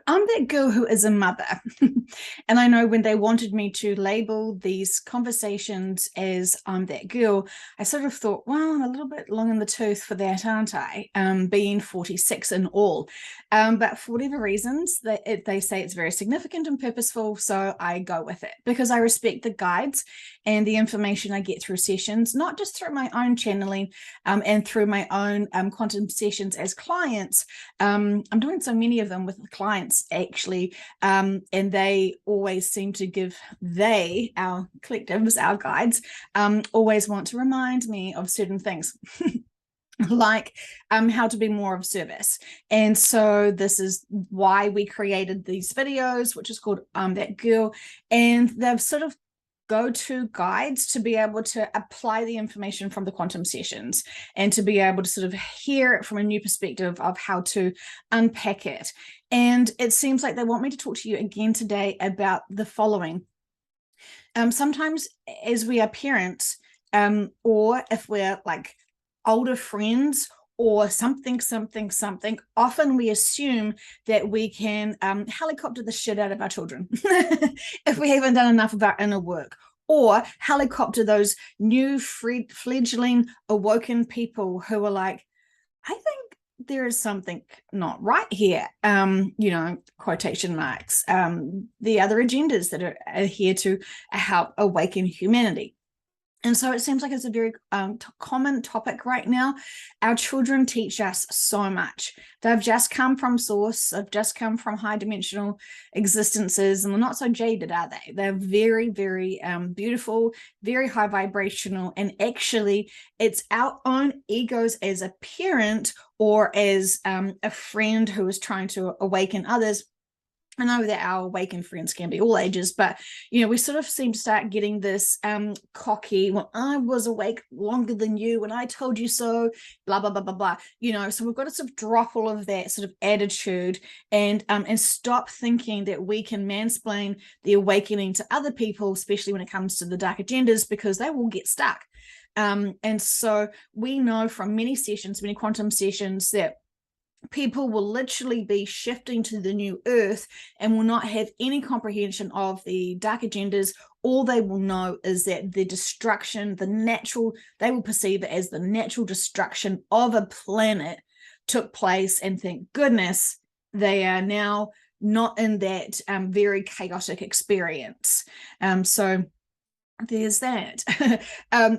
I'm that girl who is a mother. And I know when they wanted me to label these conversations as I'm that girl, I sort of thought, well, I'm a little bit long in the tooth for that, aren't I? Being 46 in all. But for whatever reasons, they say it's very significant and purposeful. So I go with it because I respect the guides and the information I get through sessions, not just through my own channeling and through my own quantum sessions as clients. I'm doing so many of them with the clients actually, and they always seem to our collectives, our guides, always want to remind me of certain things. Like how to be more of service. And so this is why we created these videos, which is called That Girl. And they've sort of go-to guides to be able to apply the information from the quantum sessions and to be able to sort of hear it from a new perspective of how to unpack it. And it seems like they want me to talk to you again today about the following. Sometimes as we are parents, or if we're like older friends or something, often we assume that we can helicopter the shit out of our children if we haven't done enough of our inner work, or helicopter those new fledgling awoken people who are like, I think there is something not right here, quotation marks, the other agendas that are here to help awaken humanity. And so it seems like it's a very common topic right now. Our children teach us so much. They've just come from source. They've just come from high dimensional existences, and they're not so jaded, are they? They're very, very beautiful, very high vibrational. And actually, it's our own egos as a parent or as a friend who is trying to awaken others. I know that our awakened friends can be all ages, but we sort of seem to start getting this cocky. Well, I was awake longer than you, and I told you so. Blah blah blah blah blah. So we've got to sort of drop all of that sort of attitude and stop thinking that we can mansplain the awakening to other people, especially when it comes to the dark agendas, because they will get stuck. And so we know from many sessions, many quantum sessions, that people will literally be shifting to the new earth and will not have any comprehension of the dark agendas. All they will know is that the destruction, they will perceive it as the natural destruction of a planet took place, and thank goodness they are now not in that very chaotic experience. So there's that.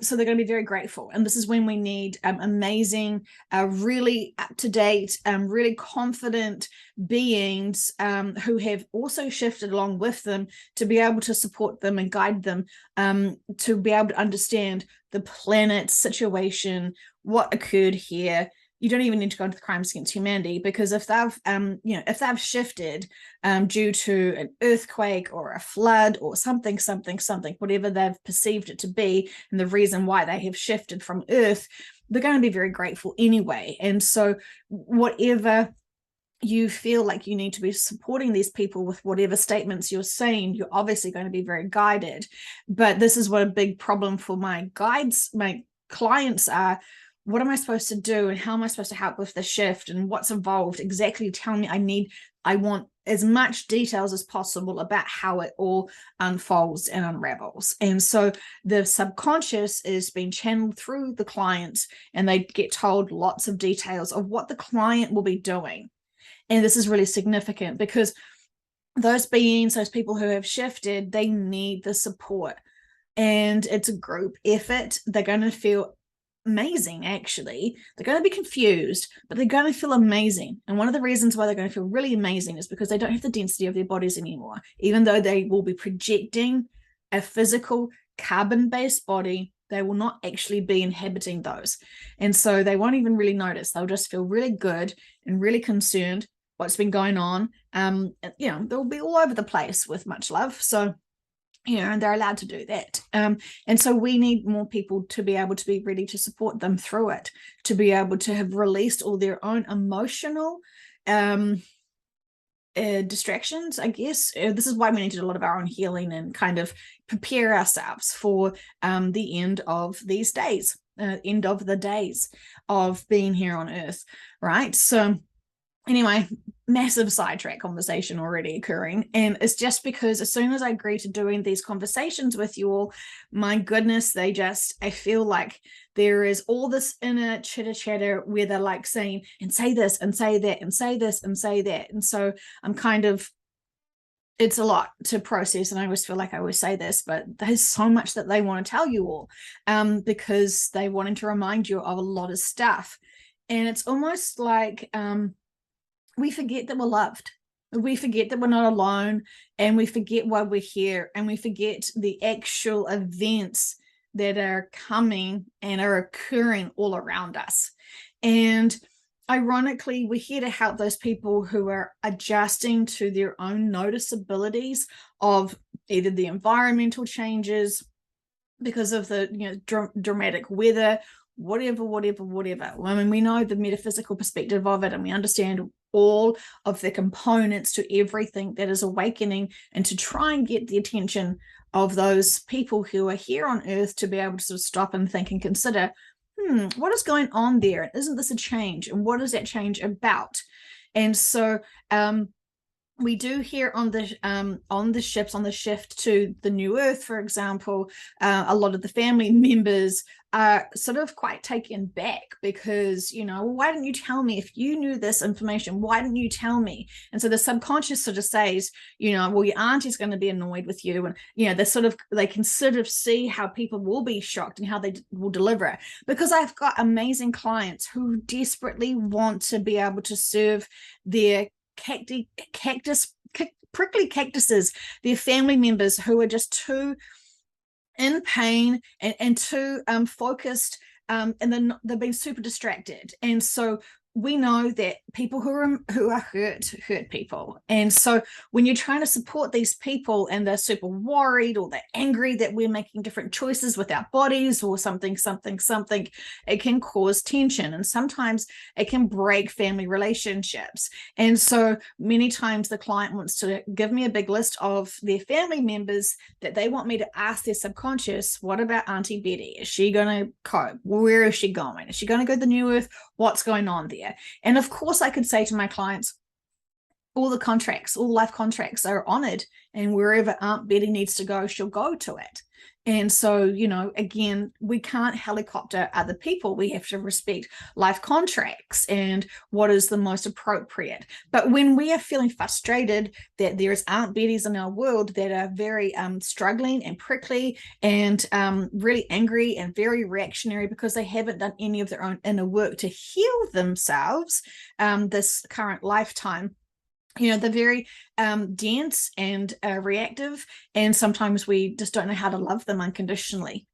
So they're going to be very grateful, and this is when we need amazing, really up-to-date, really confident beings who have also shifted along with them to be able to support them and guide them, to be able to understand the planet situation, what occurred here. You don't even need to go into the crimes against humanity, because if they've shifted due to an earthquake or a flood or something, whatever they've perceived it to be, and the reason why they have shifted from Earth, they're going to be very grateful anyway. And so whatever you feel like you need to be supporting these people with, whatever statements you're saying, you're obviously going to be very guided. But this is what a big problem for my guides, my clients are. What am I supposed to do, and how am I supposed to help with the shift, and what's involved? Exactly. Tell me. I want as much details as possible about how it all unfolds and unravels. And so the subconscious is being channeled through the clients, and they get told lots of details of what the client will be doing. And this is really significant because those beings, those people who have shifted, they need the support. And it's a group effort. They're going to feel amazing. Actually, they're going to be confused, but they're going to feel amazing. And one of the reasons why they're going to feel really amazing is because they don't have the density of their bodies anymore. Even though they will be projecting a physical carbon-based body, they will not actually be inhabiting those. And so they won't even really notice. They'll just feel really good and really concerned what's been going on. They'll be all over the place with much love. So and they're allowed to do that. And so we need more people to be able to be ready to support them through it, to be able to have released all their own emotional distractions, I guess. This is why we need to do a lot of our own healing and kind of prepare ourselves for the end of these days, end of the days of being here on Earth, right? So anyway, massive sidetrack conversation already occurring. And it's just because as soon as I agree to doing these conversations with you all, my goodness, I feel like there is all this inner chitter chatter where they're like saying, and say this and say that and say this and say that. And so I'm kind of, it's a lot to process. And I always feel like I always say this, but there's so much that they want to tell you all, because they wanting to remind you of a lot of stuff. And it's almost like, we forget that we're loved. We forget that we're not alone, and we forget why we're here, and we forget the actual events that are coming and are occurring all around us. And ironically, we're here to help those people who are adjusting to their own noticeabilities of either the environmental changes because of the dramatic weather, whatever. I mean, we know the metaphysical perspective of it, and we understand all of the components to everything that is awakening, and to try and get the attention of those people who are here on earth to be able to sort of stop and think and consider, what is going on there? Isn't this a change? And what is that change about? And so we do here on the ships, on the shift to the new earth, for example, a lot of the family members are sort of quite taken back because, why didn't you tell me? If you knew this information, why didn't you tell me? And so the subconscious sort of says, well, your auntie's going to be annoyed with you. And, they can sort of see how people will be shocked and how they will deliver it. Because I've got amazing clients who desperately want to be able to serve their prickly cactuses, their family members who are just too in pain and too focused, and then they've been super distracted. And so we know that people who are hurt people. And so when you're trying to support these people and they're super worried or they're angry that we're making different choices with our bodies or something, it can cause tension. And sometimes it can break family relationships. And so many times the client wants to give me a big list of their family members that they want me to ask their subconscious, what about Auntie Betty? Is she going to cope? Where is she going? Is she going to go to the new earth? What's going on there? And of course, I could say to my clients, all life contracts are honored, and wherever Aunt Betty needs to go, she'll go to it. And so, again, we can't helicopter other people. We have to respect life contracts and what is the most appropriate. But when we are feeling frustrated that there is Aunt Betty's in our world that are very struggling and prickly and really angry and very reactionary because they haven't done any of their own inner work to heal themselves this current lifetime, they're very dense and reactive, and sometimes we just don't know how to love them unconditionally.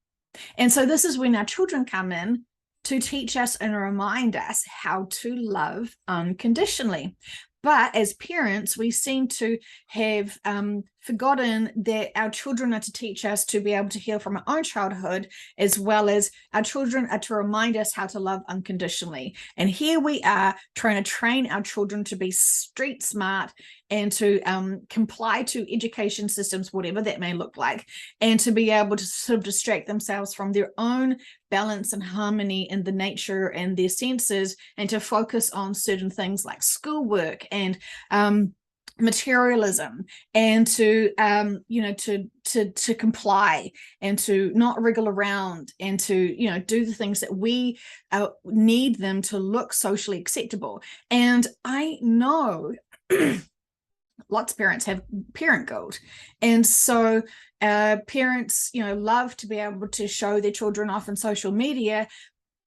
And so this is when our children come in to teach us and remind us how to love unconditionally. But as parents, we seem to have forgotten that our children are to teach us to be able to heal from our own childhood, as well as our children are to remind us how to love unconditionally. And here we are trying to train our children to be street smart and to comply to education systems, whatever that may look like, and to be able to sort of distract themselves from their own balance and harmony in the nature and their senses, and to focus on certain things like schoolwork and materialism, and to comply and to not wriggle around, and to do the things that we need them to look socially acceptable. And I know lots of parents have parent guilt, and so parents love to be able to show their children off on social media,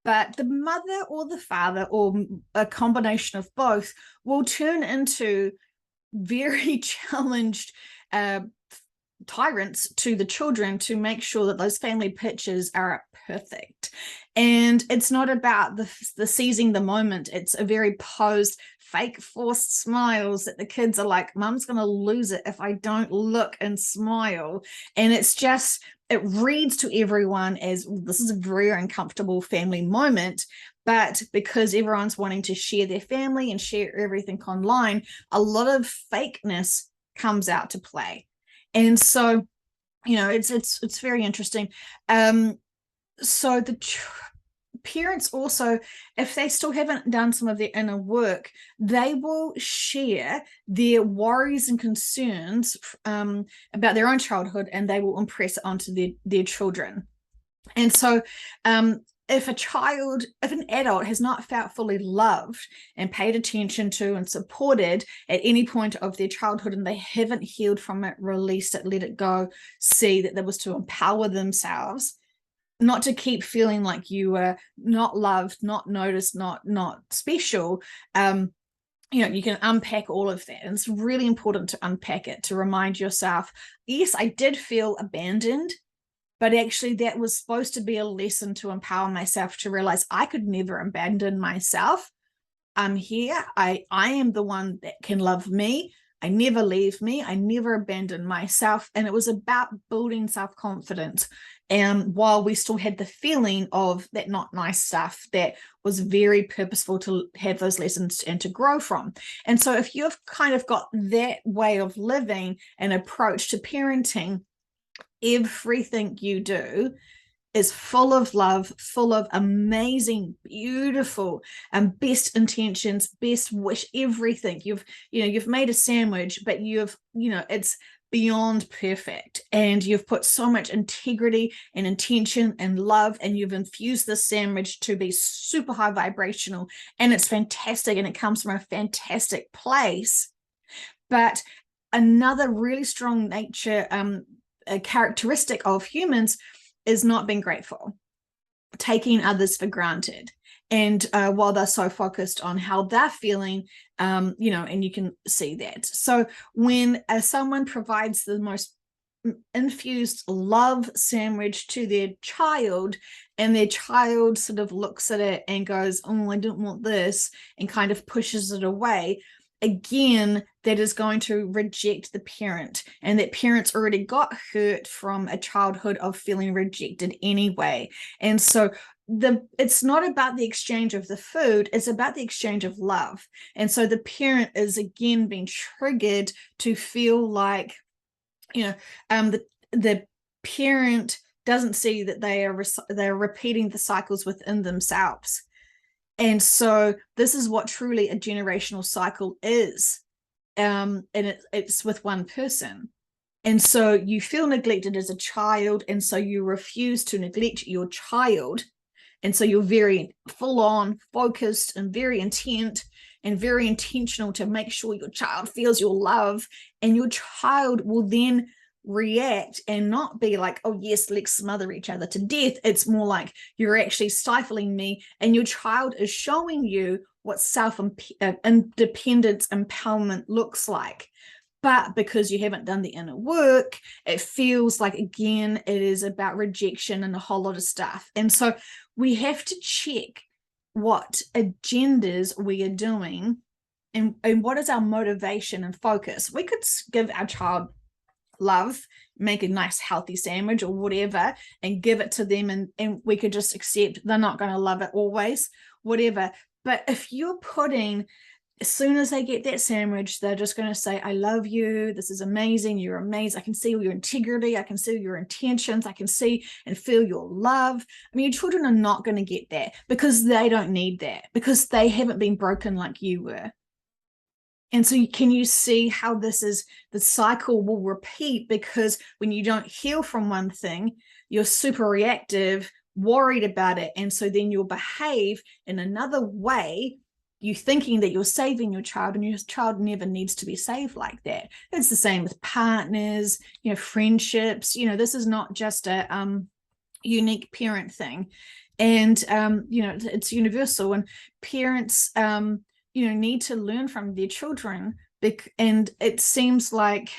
but the mother or the father or a combination of both will turn into very challenged tyrants to the children to make sure that those family pictures are perfect. And it's not about the seizing the moment. It's a very posed, fake forced smiles that the kids are like, Mum's going to lose it if I don't look and smile. And it's just, it reads to everyone as this is a very uncomfortable family moment. But because everyone's wanting to share their family and share everything online, a lot of fakeness comes out to play. And so, it's very interesting. So the parents also, if they still haven't done some of their inner work, they will share their worries and concerns about their own childhood, and they will impress it onto their children. And so if an adult has not felt fully loved and paid attention to and supported at any point of their childhood, and they haven't healed from it, released it, let it go, see that was to empower themselves, not to keep feeling like you were not loved, not noticed, not special. You can unpack all of that. And it's really important to unpack it, to remind yourself, yes, I did feel abandoned, but actually that was supposed to be a lesson to empower myself to realize I could never abandon myself. I'm here. I am the one that can love me. I never leave me. I never abandon myself. And it was about building self-confidence. And while we still had the feeling of that not nice stuff, that was very purposeful to have those lessons and to grow from. And so if you've kind of got that way of living and approach to parenting, everything you do is full of love, full of amazing, beautiful, and best intentions, best wish, everything. You've made a sandwich, but it's beyond perfect, and you've put so much integrity and intention and love, and you've infused this sandwich to be super high vibrational, and it's fantastic, and it comes from a fantastic place. But another really strong nature, a characteristic of humans, is not being grateful, taking others for granted. And while they're so focused on how they're feeling, and you can see that. So when someone provides the most infused love sandwich to their child, and their child sort of looks at it and goes, oh, I don't want this, and kind of pushes it away, again, that is going to reject the parent, and that parent's already got hurt from a childhood of feeling rejected anyway. And so it's not about the exchange of the food, it's about the exchange of love. And so the parent is again being triggered to feel like, the parent doesn't see that they're repeating the cycles within themselves. And so this is what truly a generational cycle is. And it's with one person. And so you feel neglected as a child, and so you refuse to neglect your child. And so you're very full on focused and very intent and very intentional to make sure your child feels your love, and your child will then react and not be like, oh yes, let's smother each other to death. It's more like, you're actually stifling me, and your child is showing you what self-independence empowerment looks like. But because you haven't done the inner work, it feels like, again, it is about rejection and a whole lot of stuff. And so we have to check what agendas we are doing, and what is our motivation and focus. We could give our child love, make a nice healthy sandwich or whatever, and give it to them, and we could just accept they're not going to love it always, whatever. But if you're putting, as soon as they get that sandwich, they're just going to say, I love you, this is amazing, you're amazing, I can see your integrity, I can see your intentions, I can see and feel your love. I mean, your children are not going to get that, because they don't need that, because they haven't been broken like you were. And so can you see how the cycle will repeat? Because when you don't heal from one thing, you're super reactive, worried about it. And so then you'll behave in another way, you thinking that you're saving your child, and your child never needs to be saved like that. It's the same with partners, friendships. This is not just a unique parent thing. And, it's universal, and parents, need to learn from their children. And it seems like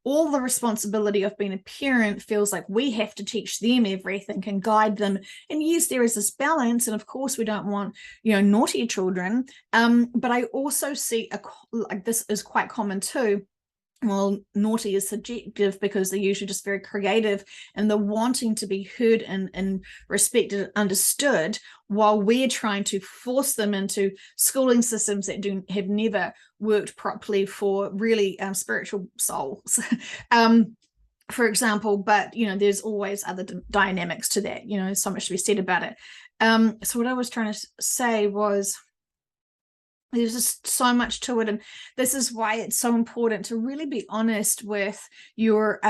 all the responsibility of being a parent feels like we have to teach them everything and guide them. And yes, there is this balance. And of course, we don't want, naughty children. But I also see like this is quite common too. Well, naughty is subjective, because they're usually just very creative, and they're wanting to be heard and respected and understood, while we're trying to force them into schooling systems that have never worked properly for really spiritual souls. For example, but there's always other dynamics to that. So much to be said about it. So what I was trying to say was, there's just so much to it, and this is why it's so important to really be honest with your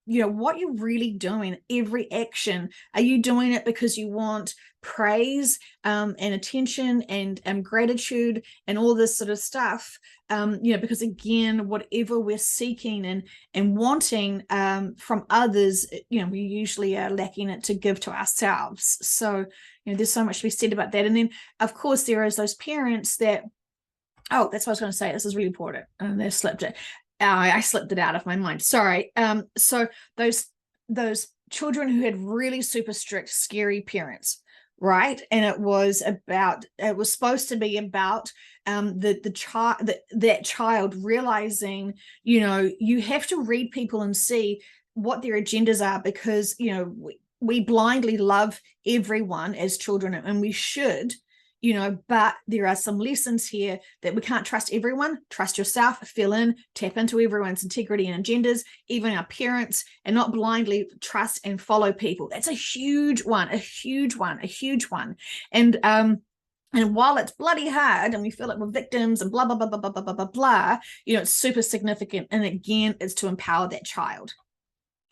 what you're really doing. Every action, are you doing it because you want praise and attention and gratitude and all this sort of stuff? Because again, whatever we're seeking and wanting from others, we usually are lacking it to give to ourselves. So there's so much to be said about that. And then of course there is those parents that, oh, that's what I was going to say. This is really important. And they slipped it. I slipped it out of my mind. Sorry. So those children who had really super strict, scary parents, right? And it was supposed to be about the child, that child realizing, you have to read people and see what their agendas are, because we blindly love everyone as children, and we should, but there are some lessons here that we can't trust everyone. Trust yourself, fill in, tap into everyone's integrity and agendas, even our parents, and not blindly trust and follow people. That's a huge one. And while it's bloody hard and we feel like we're victims and blah, blah, blah, blah, blah, blah, blah, blah, it's super significant. And again, it's to empower that child.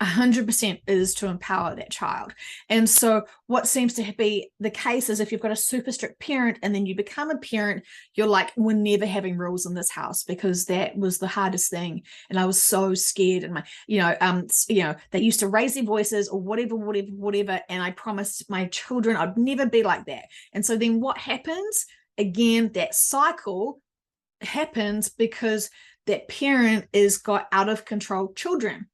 100% is to empower that child. And so what seems to be the case is, if you've got a super strict parent and then you become a parent, you're like, we're never having rules in this house because that was the hardest thing. And I was so scared. And they used to raise their voices or whatever. And I promised my children I'd never be like that. And so then what happens? Again, that cycle happens because that parent is got out of control children,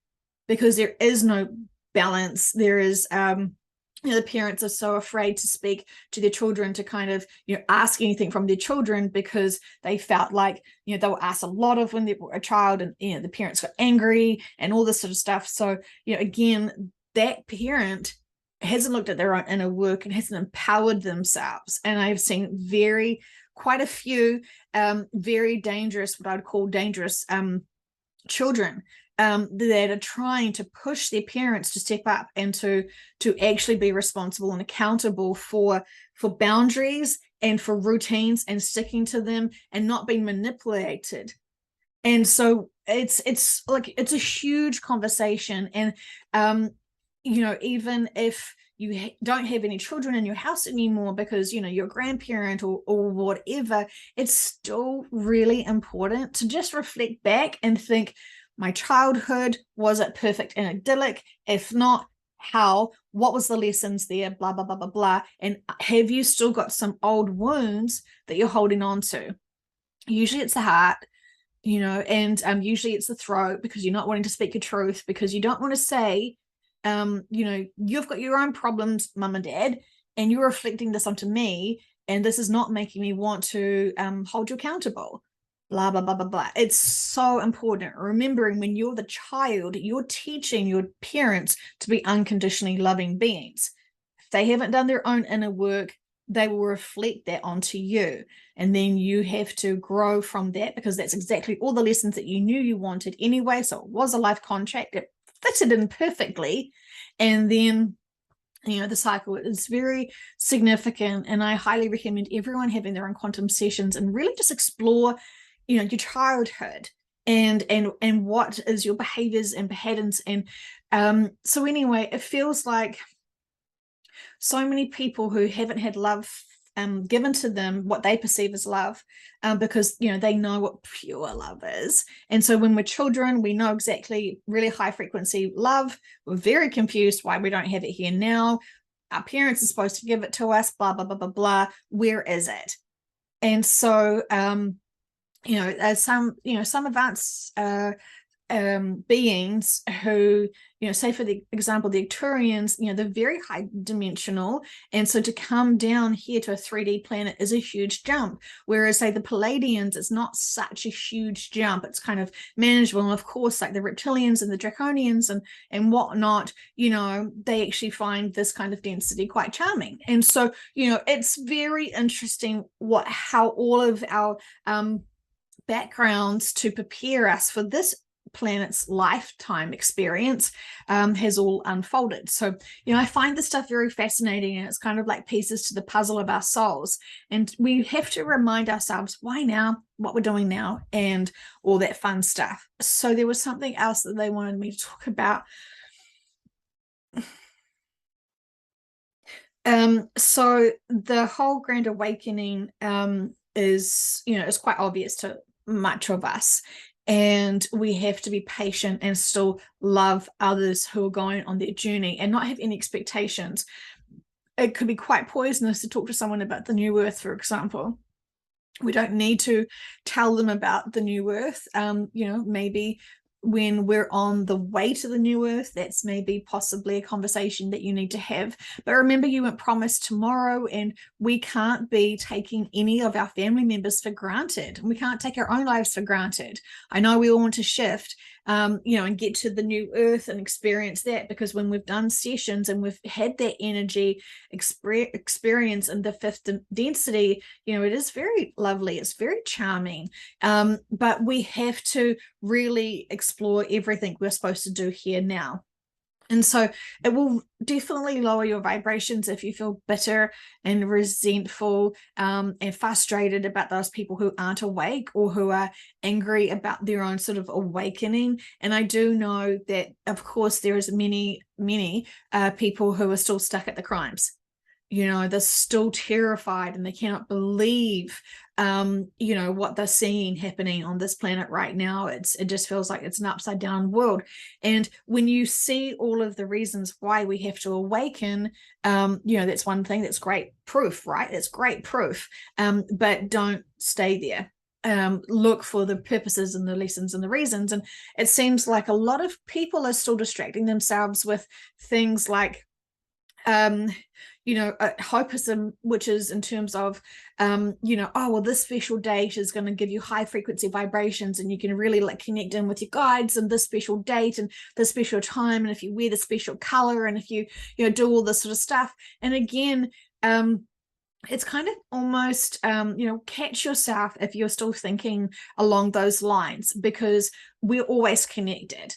because there is no balance. There is, the parents are so afraid to speak to their children, to kind of, ask anything from their children, because they felt like, they were asked a lot of when they were a child, and, the parents got angry and all this sort of stuff. So, again, that parent hasn't looked at their own inner work and hasn't empowered themselves. And I've seen quite a few very dangerous, what I'd call dangerous children, that are trying to push their parents to step up and to actually be responsible and accountable for boundaries and for routines, and sticking to them and not being manipulated. And so it's a huge conversation. And even if you don't have any children in your house anymore because you're a grandparent or whatever, it's still really important to just reflect back and think, my childhood, was it perfect and idyllic? If not, how? What was the lessons there? Blah, blah, blah, blah, blah. And have you still got some old wounds that you're holding on to? Usually it's the heart, and usually it's the throat, because you're not wanting to speak your truth, because you don't want to say, you've got your own problems, mum and dad, and you're reflecting this onto me, and this is not making me want to hold you accountable. Blah, blah, blah, blah, blah. It's so important. Remembering, when you're the child, you're teaching your parents to be unconditionally loving beings. If they haven't done their own inner work, they will reflect that onto you. And then you have to grow from that, because that's exactly all the lessons that you knew you wanted anyway. So it was a life contract. It fitted in perfectly. And then the cycle is very significant. And I highly recommend everyone having their own quantum sessions and really just explore your childhood and what is your behaviors and patterns. And so anyway, it feels like so many people who haven't had love given to them, what they perceive as love, because they know what pure love is. And so when we're children, we know exactly really high frequency love. We're very confused why we don't have it here now. Our parents are supposed to give it to us, blah, blah, blah, blah, blah. Where is it? And so some advanced beings who, say for the example, the Arcturians, they're very high dimensional. And so to come down here to a 3D planet is a huge jump. Whereas, say, the Palladians, it's not such a huge jump. It's kind of manageable. And of course, like the reptilians and the draconians and whatnot, they actually find this kind of density quite charming. And so, it's very interesting how all of our backgrounds to prepare us for this planet's lifetime experience has all unfolded. So, I find this stuff very fascinating, and it's kind of like pieces to the puzzle of our souls. And we have to remind ourselves why now, what we're doing now, and all that fun stuff. So there was something else that they wanted me to talk about. So the whole Grand Awakening is quite obvious to much of us. And we have to be patient and still love others who are going on their journey and not have any expectations. It could be quite poisonous to talk to someone about the new earth, for example. We don't need to tell them about the new earth. Maybe when we're on the way to the new earth, that's maybe possibly a conversation that you need to have. But remember, you weren't promised tomorrow, and we can't be taking any of our family members for granted. We can't take our own lives for granted. I know we all want to shift, and get to the new earth and experience that, because when we've done sessions and we've had that energy experience in the fifth density, it is very lovely. It's very charming. But we have to really explore everything we're supposed to do here now. And so it will definitely lower your vibrations if you feel bitter and resentful and frustrated about those people who aren't awake, or who are angry about their own sort of awakening. And I do know that, of course, there is many people who are still stuck at the crimes. They're still terrified, and they cannot believe, what they're seeing happening on this planet right now. It just feels like it's an upside down world. And when you see all of the reasons why we have to awaken, that's one thing. That's great proof, right? It's great proof. But don't stay there. Look for the purposes and the lessons and the reasons. And it seems like a lot of people are still distracting themselves with things like hopism, which is in terms of, this special date is going to give you high frequency vibrations, and you can really connect in with your guides and this special date and this special time. And if you wear the special color, and if you do all this sort of stuff. And again, it's kind of almost, catch yourself if you're still thinking along those lines, because we're always connected.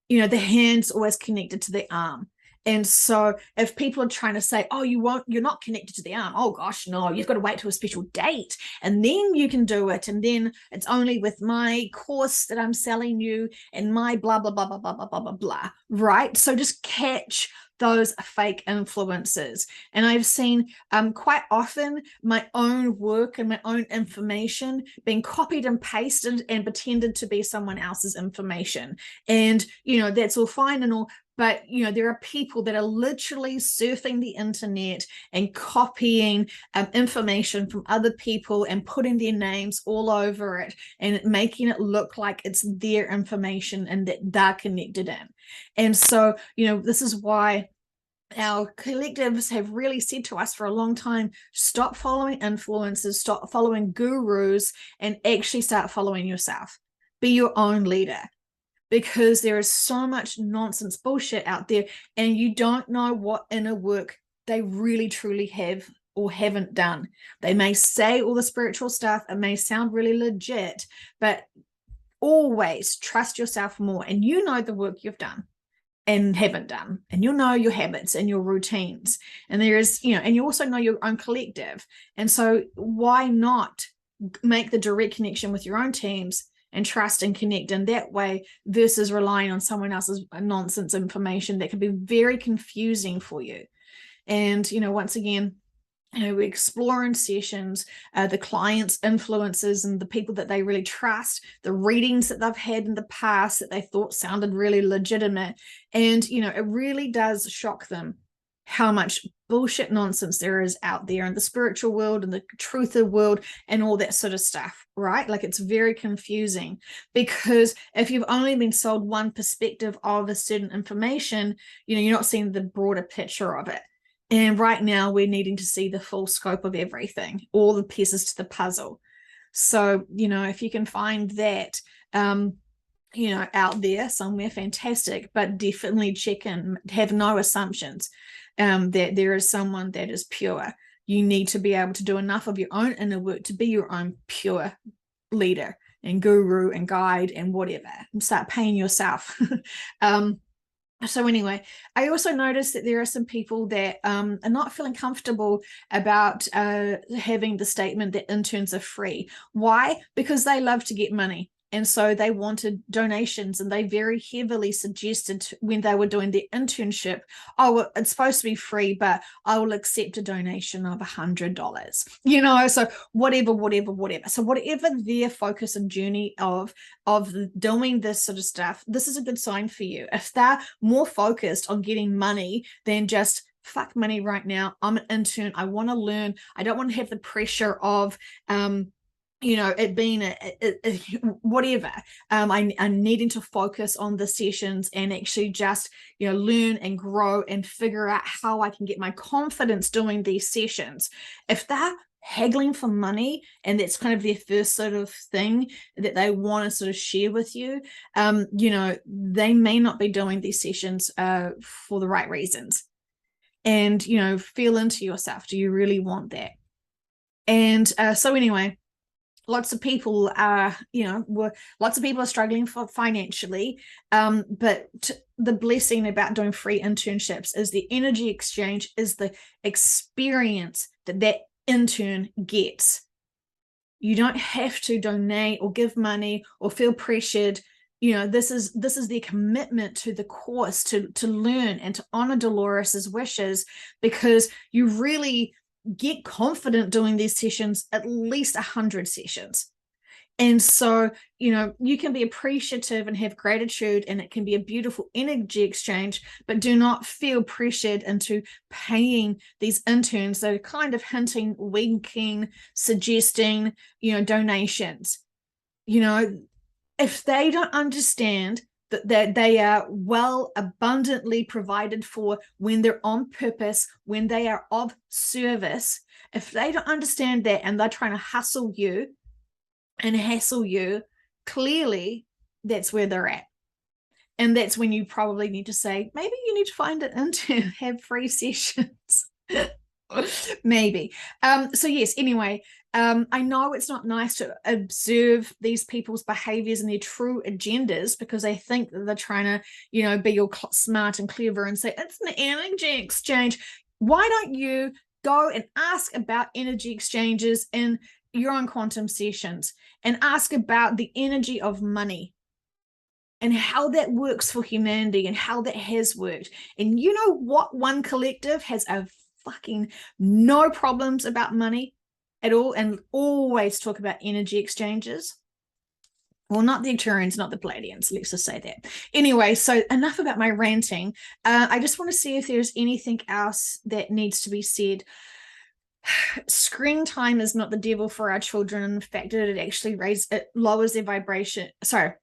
The hand's always connected to the arm. And so if people are trying to say, oh, you're not connected to the arm. Oh gosh, no, you've got to wait to a special date and then you can do it. And then it's only with my course that I'm selling you and my blah, blah, blah, blah, blah, blah, blah, blah, blah. Right. So just catch those fake influences. And I've seen quite often my own work and my own information being copied and pasted and pretended to be someone else's information. And, that's all fine and all. But, there are people that are literally surfing the internet and copying information from other people and putting their names all over it and making it look like it's their information and that they're connected in. And so, this is why our collectives have really said to us for a long time, stop following influencers, stop following gurus, and actually start following yourself. Be your own leader. Because there is so much nonsense bullshit out there, and you don't know what inner work they really truly have or haven't done. They may say all the spiritual stuff, it may sound really legit, but always trust yourself more, and the work you've done and haven't done, and you'll know your habits and your routines, and there is, and you also know your own collective. And so why not make the direct connection with your own teams and trust and connect in that way, versus relying on someone else's nonsense information that can be very confusing for you. And, once again, we explore in sessions the clients' influences and the people that they really trust, the readings that they've had in the past that they thought sounded really legitimate. And, it really does shock them how much bullshit nonsense there is out there in the spiritual world and the truther world and all that sort of stuff, right? It's very confusing, because if you've only been sold one perspective of a certain information, you're not seeing the broader picture of it. And right now we're needing to see the full scope of everything, all the pieces to the puzzle. So, if you can find that, out there somewhere, fantastic, but definitely check in, have no assumptions that there is someone that is pure. You need to be able to do enough of your own inner work to be your own pure leader, and guru and guide and whatever, and start paying yourself. So anyway, I also noticed that there are some people that are not feeling comfortable about having the statement that interns are free. Why? Because they love to get money. And so they wanted donations, and they very heavily suggested when they were doing their internship, oh, well, it's supposed to be free, but I will accept a donation of $100, so whatever. So whatever their focus and journey of doing this sort of stuff, this is a good sign for you. If they're more focused on getting money than just fuck money right now, I'm an intern, I want to learn, I don't want to have the pressure of it being whatever. I'm needing to focus on the sessions and actually just, learn and grow and figure out how I can get my confidence doing these sessions. If they're haggling for money and that's kind of their first sort of thing that they want to sort of share with you, they may not be doing these sessions for the right reasons. And, feel into yourself. Do you really want that? And so anyway, lots of people are struggling financially, but the blessing about doing free internships is the energy exchange, is the experience that intern gets. You don't have to donate or give money or feel pressured. This is their commitment to the course, to learn and to honor Dolores's wishes, because you really get confident doing these sessions, at least 100 sessions. And so, you can be appreciative and have gratitude, and it can be a beautiful energy exchange, but do not feel pressured into paying these interns that are kind of hinting, winking, suggesting, donations. If they don't understand that they are well abundantly provided for when they're on purpose, when they are of service, if they don't understand that and they're trying to hustle you and hassle you, clearly that's where they're at. And that's when you probably need to say, maybe you need to find an intern, have free sessions. Maybe. So yes, anyway, I know it's not nice to observe these people's behaviors and their true agendas, because they think that they're trying to, be all smart and clever and say, it's an energy exchange. Why don't you go and ask about energy exchanges in your own quantum sessions, and ask about the energy of money and how that works for humanity and how that has worked? And you know what? One collective has a fucking no problems about money at all, and always talk about energy exchanges. Well, not the Arcturians, not the Palladians, let's just say that. Anyway, so enough about my ranting. I just want to see if there's anything else that needs to be said. Screen time is not the devil for our children. In fact, it actually lowers their vibration. Sorry,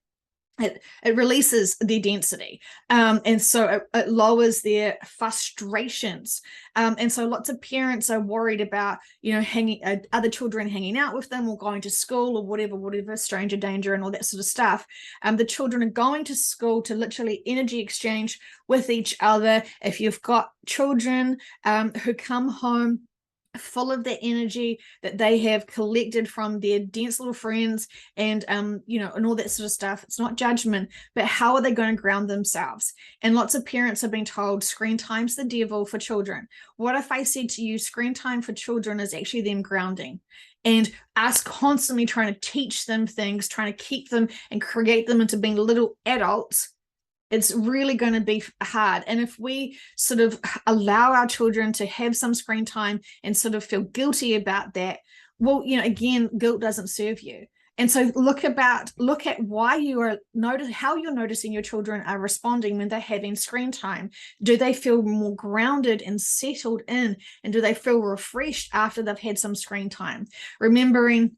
it releases their density, and so it lowers their frustrations, and so lots of parents are worried about hanging other children hanging out with them, or going to school, or whatever, stranger danger and all that sort of stuff. The children are going to school to literally energy exchange with each other. If you've got children who come home full of the energy that they have collected from their dense little friends and and all that sort of stuff, it's not judgment, but how are they going to ground themselves? And lots of parents have been told screen time's the devil for children. What if I said to you, screen time for children is actually them grounding, and us constantly trying to teach them things, trying to keep them and create them into being little adults? It's really going to be hard. And if we sort of allow our children to have some screen time and sort of feel guilty about that, well, again, guilt doesn't serve you. And so look at why you are how you're noticing your children are responding when they're having screen time. Do they feel more grounded and settled in? And do they feel refreshed after they've had some screen time? Remembering,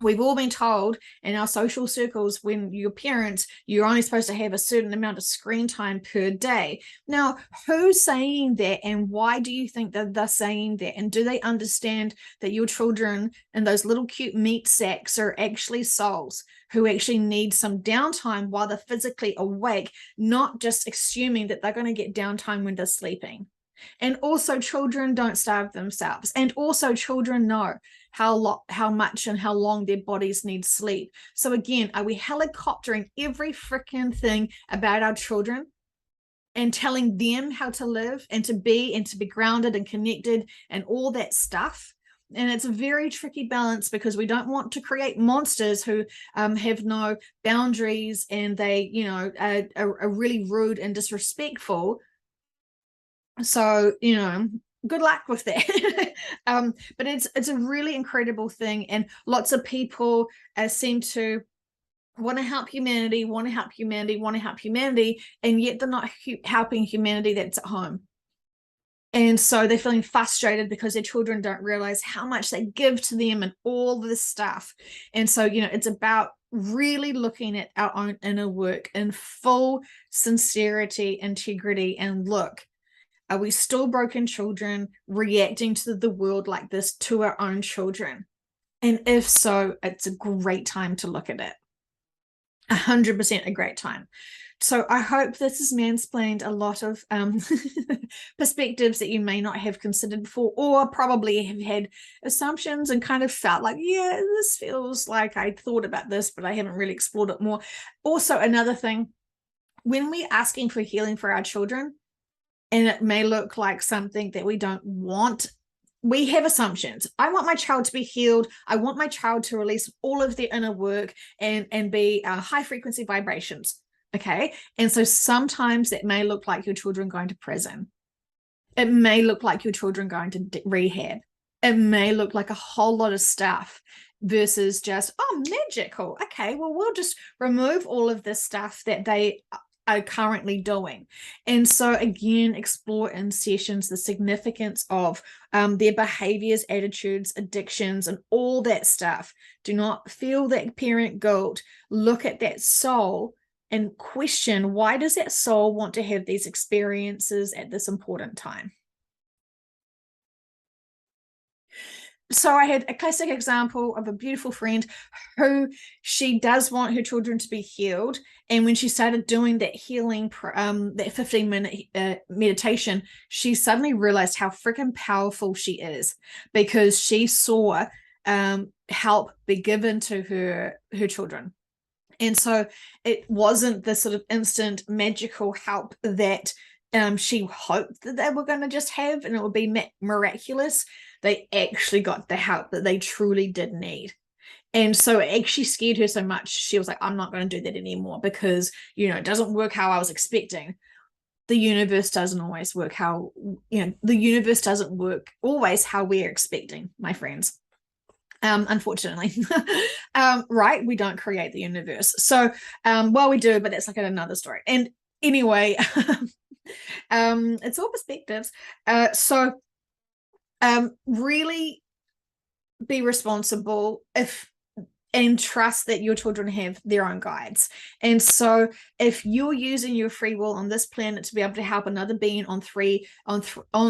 we've all been told in our social circles, when you're parents, you're only supposed to have a certain amount of screen time per day. Now, who's saying that, and why do you think that they're saying that? And do they understand that your children and those little cute meat sacks are actually souls who actually need some downtime while they're physically awake, not just assuming that they're going to get downtime when they're sleeping? And also, children don't starve themselves. And also, children know how much and how long their bodies need sleep. So again, are we helicoptering every freaking thing about our children and telling them how to live and to be grounded and connected and all that stuff? And it's a very tricky balance, because we don't want to create monsters who have no boundaries, and they, are really rude and disrespectful. So, good luck with that. But it's a really incredible thing, and lots of people seem to want to help humanity, and yet they're not helping humanity that's at home. And so they're feeling frustrated because their children don't realize how much they give to them and all this stuff. And so, it's about really looking at our own inner work in full sincerity, integrity, and look, are we still broken children reacting to the world like this to our own children? And if so, it's a great time to look at it. 100% a great time. So I hope this has mansplained a lot of perspectives that you may not have considered before, or probably have had assumptions and kind of felt like, yeah, this feels like I thought about this, but I haven't really explored it more. Also, another thing, when we're asking for healing for our children, and it may look like something that we don't want, we have assumptions. I want my child to be healed. I want my child to release all of their inner work and be high frequency vibrations. Okay. And so sometimes it may look like your children going to prison. It may look like your children going to rehab. It may look like a whole lot of stuff versus just, oh, magical. Okay, well, we'll just remove all of this stuff that they are currently doing. And so again, explore in sessions the significance of their behaviors, attitudes, addictions, and all that stuff. Do not feel that parent guilt. Look at that soul and question, why does that soul want to have these experiences at this important time? So I had a classic example of a beautiful friend who, she does want her children to be healed. And when she started doing that healing, that 15-minute meditation, she suddenly realized how freaking powerful she is, because she saw help be given to her children. And so it wasn't the sort of instant magical help that she hoped that they were going to just have, and it would be miraculous. They actually got the help that they truly did need. And so it actually scared her so much, she was like, I'm not going to do that anymore, because, it doesn't work how I was expecting. The universe doesn't always work how, the universe doesn't work always how we're expecting, my friends. Unfortunately. Right, we don't create the universe. So well, we do, but that's like another story. And anyway, it's all perspectives. So really be responsible and trust that your children have their own guides. And so if you're using your free will on this planet to be able to help another being on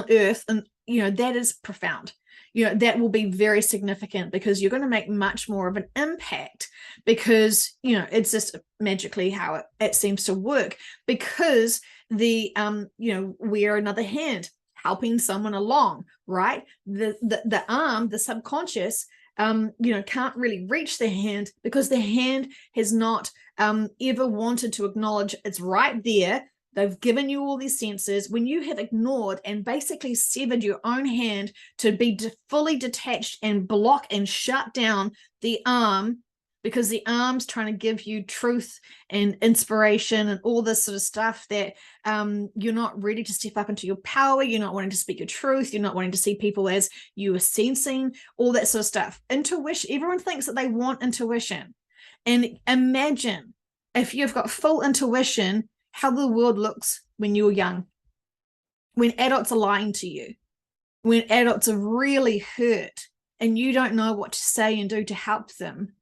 Earth, and that is profound. That will be very significant, because you're going to make much more of an impact, because it's just magically how it seems to work, because the we're another hand helping someone along, right? The arm, the subconscious, can't really reach the hand, because the hand has not ever wanted to acknowledge it's right there. They've given you all these senses. When you have ignored and basically severed your own hand to be fully detached and block and shut down the arm, because the arm's trying to give you truth and inspiration and all this sort of stuff, that you're not ready to step up into your power. You're not wanting to speak your truth. You're not wanting to see people as you are sensing, all that sort of stuff. Intuition, everyone thinks that they want intuition. And imagine if you've got full intuition, how the world looks when you're young, when adults are lying to you, when adults are really hurt and you don't know what to say and do to help them.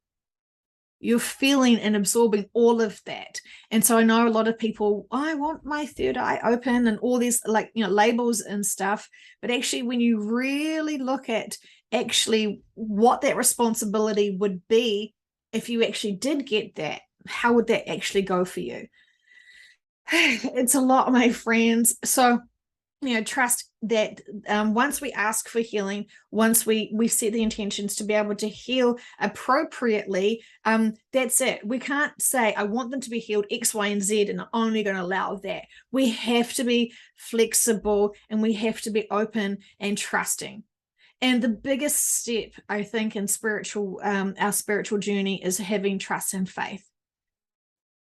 You're feeling and absorbing all of that. And so I know a lot of people, I want my third eye open and all these labels and stuff. But actually, when you really look at actually what that responsibility would be, if you actually did get that, how would that actually go for you? It's a lot, my friends. So trust that once we ask for healing, once we set the intentions to be able to heal appropriately, that's it. We can't say, I want them to be healed X, Y, and Z, and I'm only going to allow that. We have to be flexible, and we have to be open and trusting. And the biggest step, I think, in our spiritual journey is having trust and faith.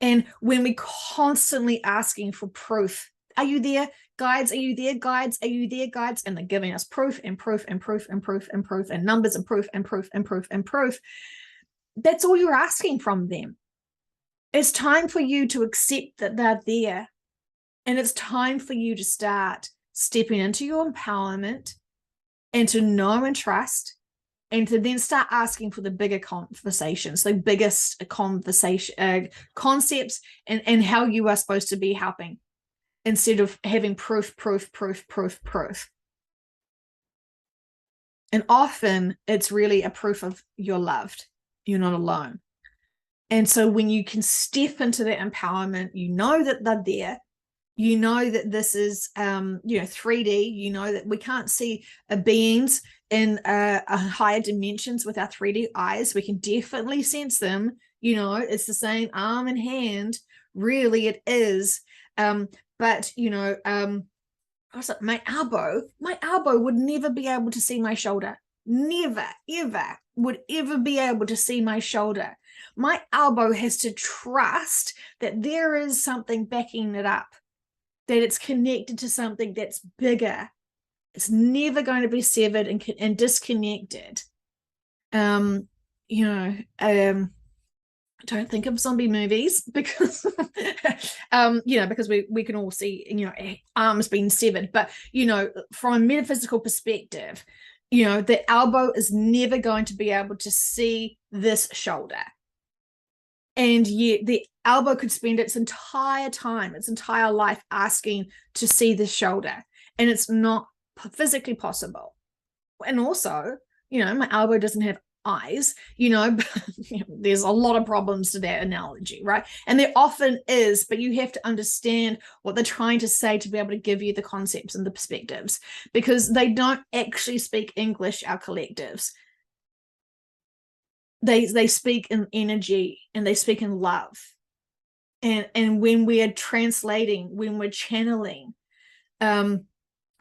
And when we constantly asking for proof, are you there, guides? Are you there, guides? Are you there, guides? And they're giving us proof and proof and proof and proof and proof and numbers and proof and proof and proof and proof. That's all you're asking from them. It's time for you to accept that they're there. And it's time for you to start stepping into your empowerment and to know and trust, and to then start asking for the bigger conversations, the biggest concepts, and how you are supposed to be helping, instead of having proof. And often it's really a proof of you're loved, you're not alone. And so when you can step into that empowerment, you know that they're there. You know that this is, 3D. You know that we can't see beings in higher dimensions with our 3D eyes. We can definitely sense them. It's the same arm and hand. Really, it is. But my elbow would never be able to see my shoulder. Never, ever would ever be able to see my shoulder. My elbow has to trust that there is something backing it up, that it's connected to something that's bigger. It's never going to be severed and disconnected. Don't think of zombie movies because, because we can all see, arms being severed. But, from a metaphysical perspective, the elbow is never going to be able to see this shoulder. And yet the elbow could spend its entire life asking to see the shoulder. And it's not physically possible. And also, my elbow doesn't have eyes, there's a lot of problems to that analogy, right? And there often is, but you have to understand what they're trying to say to be able to give you the concepts and the perspectives, because they don't actually speak English, our collectives. They speak in energy, and they speak in love. And when we are translating, when we're channeling, it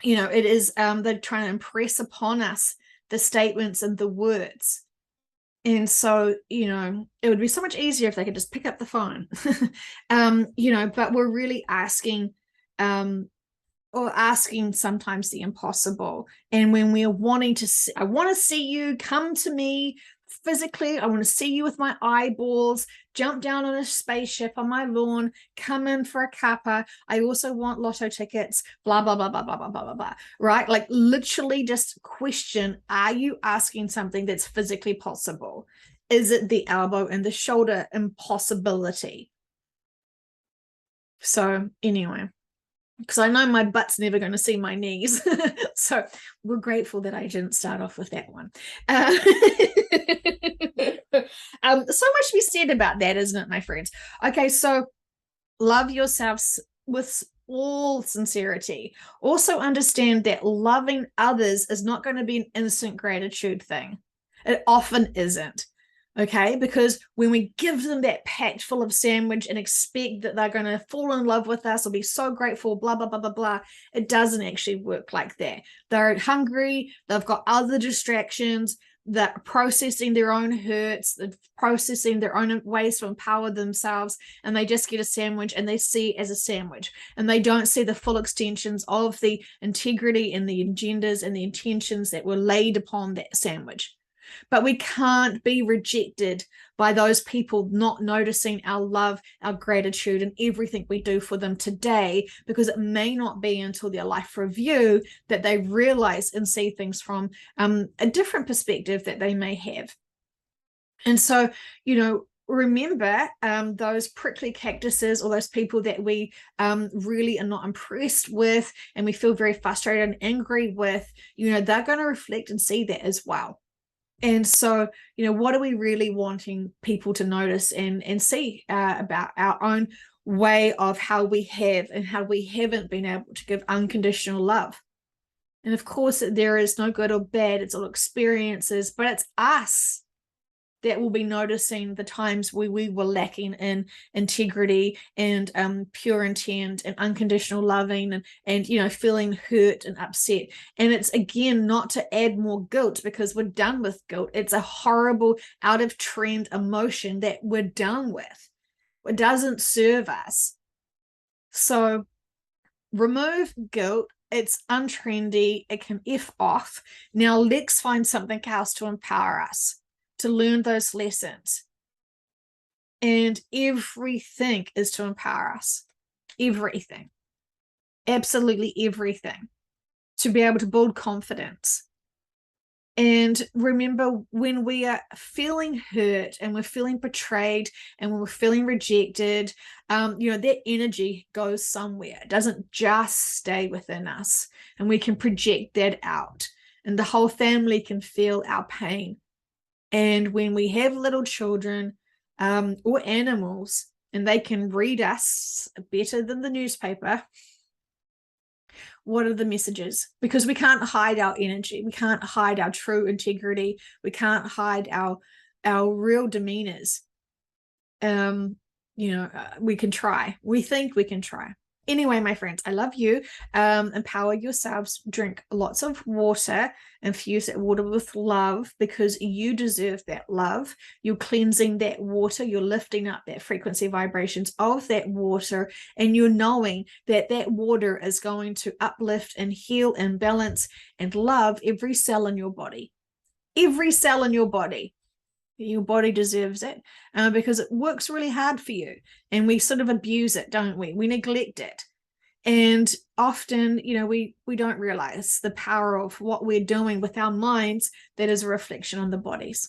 is they're trying to impress upon us the statements and the words. And so, it would be so much easier if they could just pick up the phone. But we're really asking sometimes the impossible. And when we are wanting to see, I want to see you, come to me physically, I want to see you with my eyeballs, jump down on a spaceship on my lawn, come in for a cuppa, I also want lotto tickets, blah blah blah blah blah blah blah blah, right? Like, literally just question, are you asking something that's physically possible? Is it the elbow and the shoulder impossibility? So anyway, because I know my butt's never going to see my knees. So we're grateful that I didn't start off with that one. So much to be said about that, isn't it, my friends? Okay, so love yourselves with all sincerity. Also understand that loving others is not going to be an instant gratitude thing. It often isn't. Okay, because when we give them that pack full of sandwich and expect that they're going to fall in love with us or be so grateful, blah, blah, blah, blah, blah, it doesn't actually work like that. They're hungry, they've got other distractions, they're processing their own hurts, they're processing their own ways to empower themselves, and they just get a sandwich and they see it as a sandwich. And they don't see the full extensions of the integrity and the agendas and the intentions that were laid upon that sandwich. But we can't be rejected by those people not noticing our love, our gratitude, and everything we do for them today, because it may not be until their life review that they realize and see things from a different perspective that they may have. And so, remember those prickly cactuses, or those people that we really are not impressed with and we feel very frustrated and angry with, they're going to reflect and see that as well. And so, what are we really wanting people to notice and see about our own way of how we have and how we haven't been able to give unconditional love. And of course, there is no good or bad, it's all experiences, but it's us that will be noticing the times where we were lacking in integrity and pure intent and unconditional loving and you know, feeling hurt and upset. And it's, again, not to add more guilt, because we're done with guilt. It's a horrible, out of trend emotion that we're done with. It doesn't serve us. So remove guilt. It's untrendy. It can F off. Now let's find something else to empower us, to learn those lessons. And everything is to empower us. Everything. Absolutely everything. To be able to build confidence. And remember, when we are feeling hurt and we're feeling betrayed and when we're feeling rejected, you know, that energy goes somewhere. It doesn't just stay within us, and we can project that out, and the whole family can feel our pain. And when we have little children or animals, and they can read us better than the newspaper, what are the messages? Because we can't hide our energy. We can't hide our true integrity. We can't hide our real demeanors. We can try. We think we can try. Anyway, my friends, I love you. Empower yourselves. Drink lots of water. Infuse that water with love, because you deserve that love. You're cleansing that water. You're lifting up that frequency vibrations of that water, and you're knowing that that water is going to uplift and heal and balance and love every cell in your body. Every cell in your body. Your body deserves it, because it works really hard for you, and we sort of abuse it, don't we? We neglect it, and often, you know, we don't realize the power of what we're doing with our minds that is a reflection on the bodies.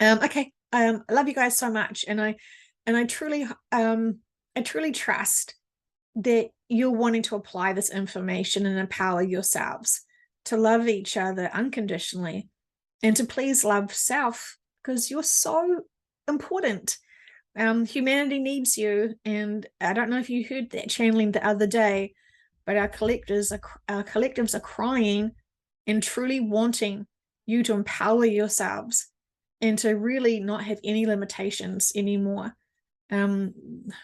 I love you guys so much, and I truly trust that you're wanting to apply this information and empower yourselves to love each other unconditionally and to please love self, because you're so important. Humanity needs you, and I don't know if you heard that channeling the other day, but our collectives are crying and truly wanting you to empower yourselves and to really not have any limitations anymore.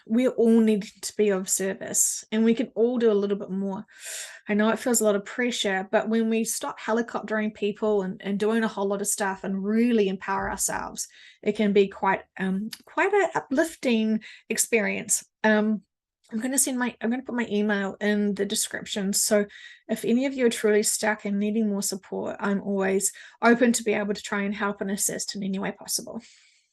We all need to be of service, and we can all do a little bit more. I know it feels a lot of pressure, but when we stop helicoptering people and doing a whole lot of stuff and really empower ourselves, it can be quite an uplifting experience. I'm going to put my email in the description. So if any of you are truly stuck and needing more support, I'm always open to be able to try and help and assist in any way possible.